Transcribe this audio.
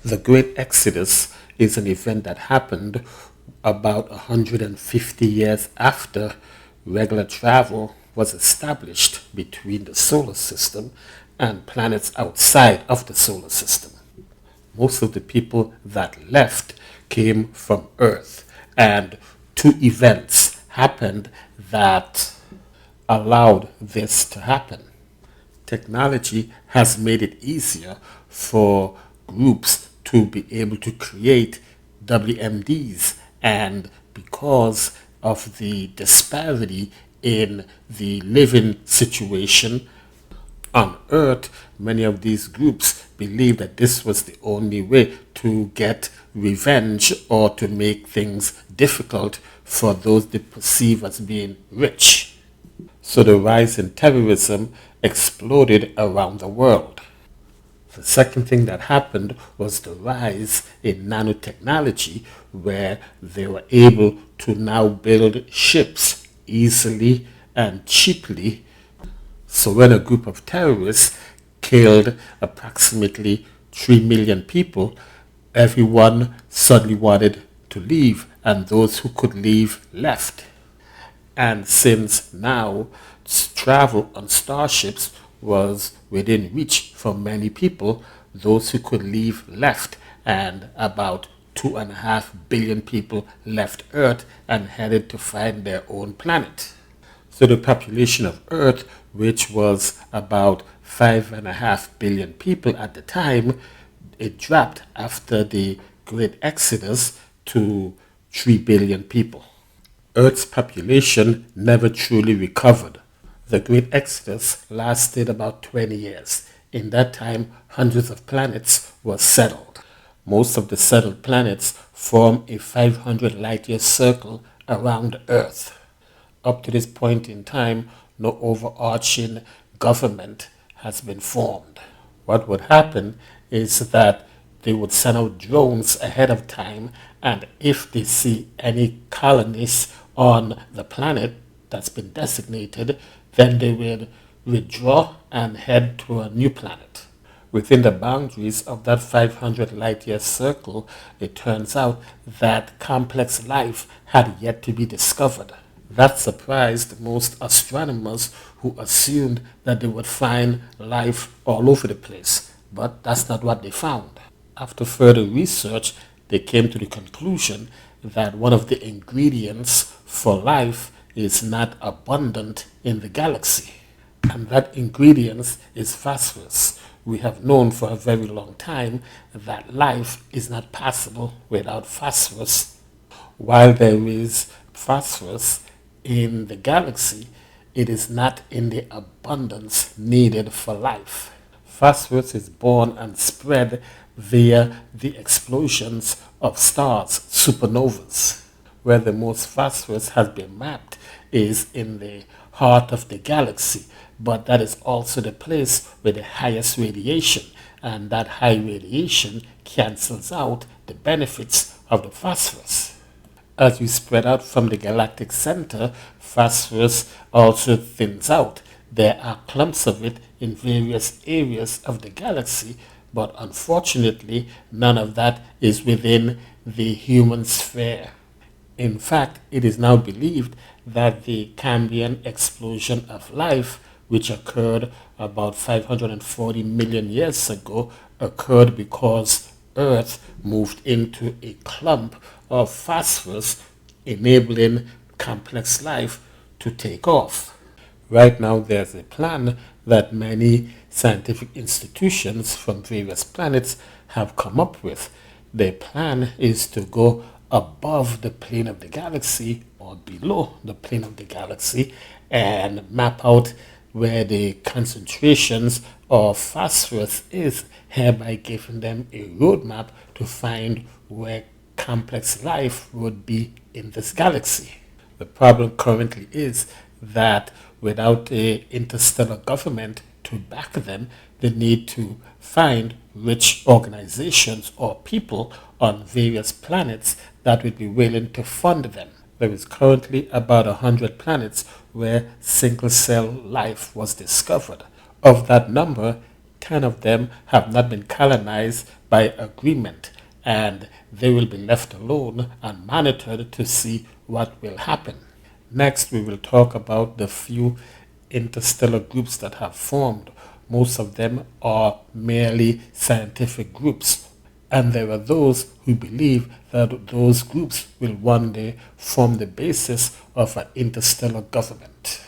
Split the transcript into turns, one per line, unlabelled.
The Great Exodus is an event that happened about 150 years after regular travel was established between the solar system and planets outside of the solar system. Most of the people that left came from Earth, and two events happened that allowed this to happen. Technology has made it easier for groups to be able to create WMDs, and because of the disparity in the living situation on Earth, many of these groups believe that this was the only way to get revenge or to make things difficult for those they perceive as being rich. So the rise in terrorism exploded around the world. The second thing that happened was the rise in nanotechnology, where they were able to now build ships easily and cheaply. So when a group of terrorists killed approximately 3 million people, everyone suddenly wanted to leave, and those who could leave left. And since now travel on starships was within reach for many people, those who could leave left, and about 2.5 billion people left Earth and headed to find their own planet. So the population of Earth, which was about 5.5 billion people at the time, it dropped after the Great Exodus to 3 billion people. Earth's population never truly recovered. The Great Exodus lasted about 20 years. In that time, hundreds of planets were settled. Most of the settled planets form a 500 light year circle around Earth. Up to this point in time, no overarching government has been formed. What would happen is that they would send out drones ahead of time, and if they see any colonies on the planet that's been designated, then they will withdraw and head to a new planet. Within the boundaries of that 500 light year circle, it turns out that complex life had yet to be discovered. That surprised most astronomers, who assumed that they would find life all over the place, but that's not what they found. After further research, they came to the conclusion that one of the ingredients for life is not abundant in the galaxy, and that ingredient is phosphorus. We have known for a very long time that life is not possible without phosphorus. While there is phosphorus in the galaxy, it is not in the abundance needed for life. Phosphorus is born and spread via the explosions of stars, supernovas. Where the most phosphorus has been mapped is in the heart of the galaxy, but that is also the place with the highest radiation, and that high radiation cancels out the benefits of the phosphorus. As we spread out from the galactic center, phosphorus also thins out. There are clumps of it in various areas of the galaxy, but unfortunately, none of that is within the human sphere. In fact, it is now believed that the Cambrian explosion of life, which occurred about 540 million years ago, occurred because Earth moved into a clump of phosphorus, enabling complex life to take off. Right now, there's a plan that many scientific institutions from various planets have come up with. Their plan is to go above the plane of the galaxy or below the plane of the galaxy and map out where the concentrations of phosphorus is, hereby giving them a roadmap to find where complex life would be in this galaxy. The problem currently is that without an interstellar government to back them, they need to find rich organizations or people on various planets that would be willing to fund them. There is currently about 100 planets where single-cell life was discovered. Of that number, 10 of them have not been colonized by agreement, and they will be left alone and monitored to see what will happen. Next, we will talk about the few interstellar groups that have formed. Most of them are merely scientific groups, and there are those who believe that those groups will one day form the basis of an interstellar government.